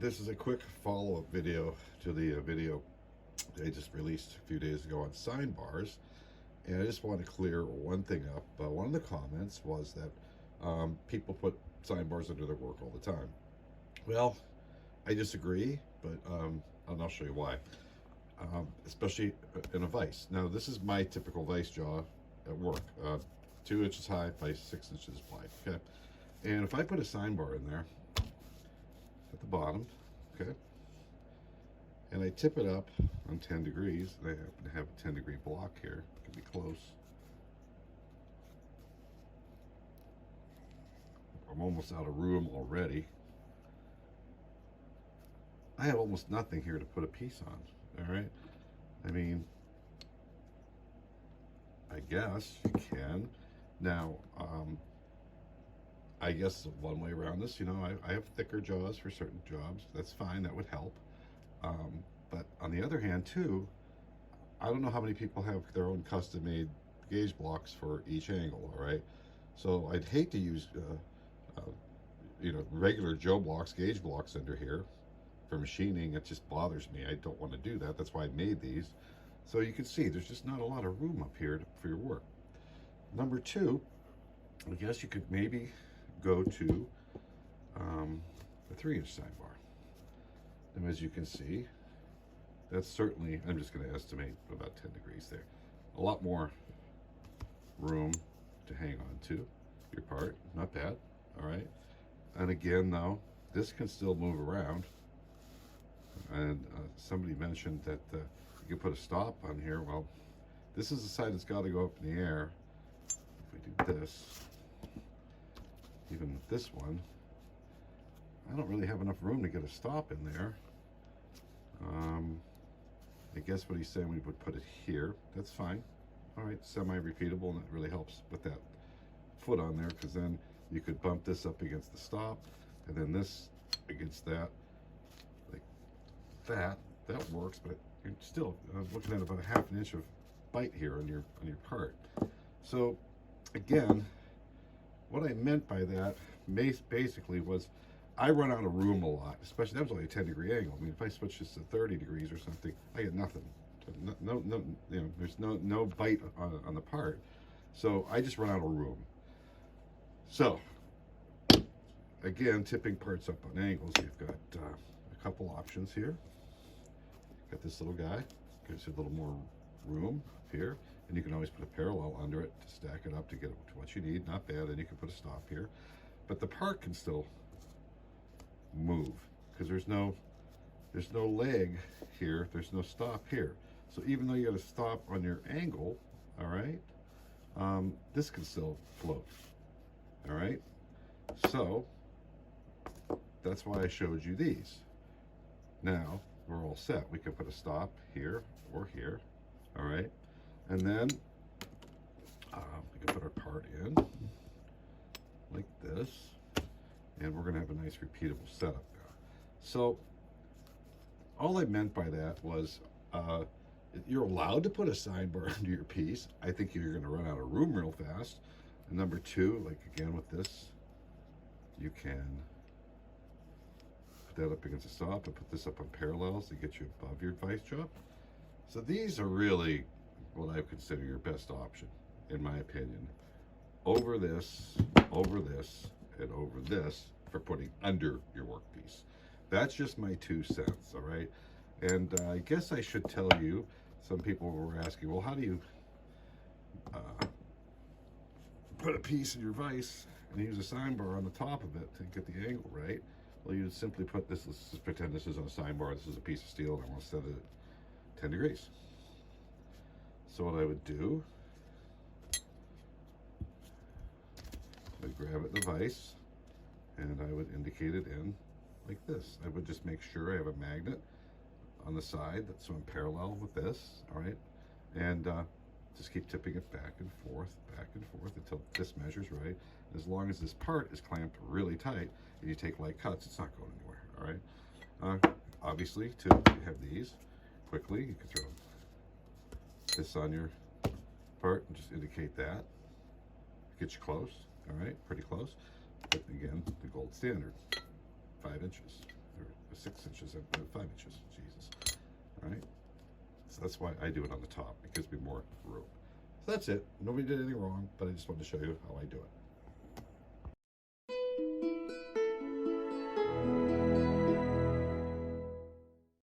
this is a quick follow-up video to the video I just released a few days ago on sine bars, and I just want to clear one thing up. One of the comments was that people put sine bars under their work all the time. Well, I disagree, but and I'll show you why. Especially in a vise. Now, this is my typical vise jaw at work, 2 inches high by 6 inches wide. Okay, and if I put a sine bar in there at the bottom, okay, and I tip it up on 10 degrees, and I happen to have a 10-degree block here, it can be close. I'm almost out of room already. I have almost nothing here to put a piece on, all right? I mean, I guess you can. Now, I guess one way around this, you know, I have thicker jaws for certain jobs. That's fine, that would help. But on the other hand, too, I don't know how many people have their own custom-made gauge blocks for each angle, all right? So I'd hate to use, you know, regular Joe blocks, gauge blocks under here for machining. It just bothers me. I don't want to do that. That's why I made these. So you can see there's just not a lot of room up here for your work. Number two, I guess you could maybe go to a 3-inch sine bar. And as you can see, that's certainly, I'm just going to estimate about 10 degrees there. A lot more room to hang on to your part. Not bad. All right. And again, though, this can still move around. And somebody mentioned that you can put a stop on here. Well, this is the side that's got to go up in the air. If we do this, even this one, I don't really have enough room to get a stop in there. I guess what he's saying, we would put it here. That's fine. All right, semi-repeatable, and it really helps with that foot on there, because then you could bump this up against the stop, and then this against that, like that. That works, but you're still looking at about a ½ inch of bite here on your part. So again, what I meant by that basically was I run out of room a lot, especially that was only a 10-degree angle. I mean, if I switch this to 30 degrees or something, I get nothing. No, you know, there's no bite on the part. So I just run out of room. So again, tipping parts up on angles, you've got a couple options here. Got this little guy, gives you a little more room up here, and you can always put a parallel under it to stack it up to get it to what you need. Not bad. And you can put a stop here, but the part can still move because there's no leg here, there's no stop here. So even though you got a stop on your angle, all right, this can still float. All right, so that's why I showed you these. Now we're all set. We can put a stop here or here. All right, and then we can put our part in like this, and we're going to have a nice repeatable setup now. So all I meant by that was you're allowed to put a sine bar under your piece. I think you're going to run out of room real fast. And number two, like again with this, you can put that up against the stop and put this up on parallels to get you above your vise job. So these are really what I consider your best option, in my opinion. Over this, and over this for putting under your workpiece. That's just my 2 cents, all right? And I guess I should tell you, some people were asking, well, how do you put a piece in your vise and use a sine bar on the top of it to get the angle right? Well, you simply put this, let's just pretend this is on a sine bar, this is a piece of steel, and I want to set it at 10 degrees. So what I would do, I would grab it in the vise, and I would indicate it in like this. I would just make sure I have a magnet on the side that's so I'm parallel with this, all right? And just keep tipping it back and forth until this measures right. As long as this part is clamped really tight and you take light cuts, it's not going anywhere, all right? Obviously, to have these quickly, you can throw this on your part and just indicate that. Get you close, all right? Pretty close. But again, the gold standard, 5 inches, or 6 inches and 5 inches. Jesus. All right. So that's why I do it on the top. It gives me more room. So that's it. Nobody did anything wrong, but I just wanted to show you how I do it.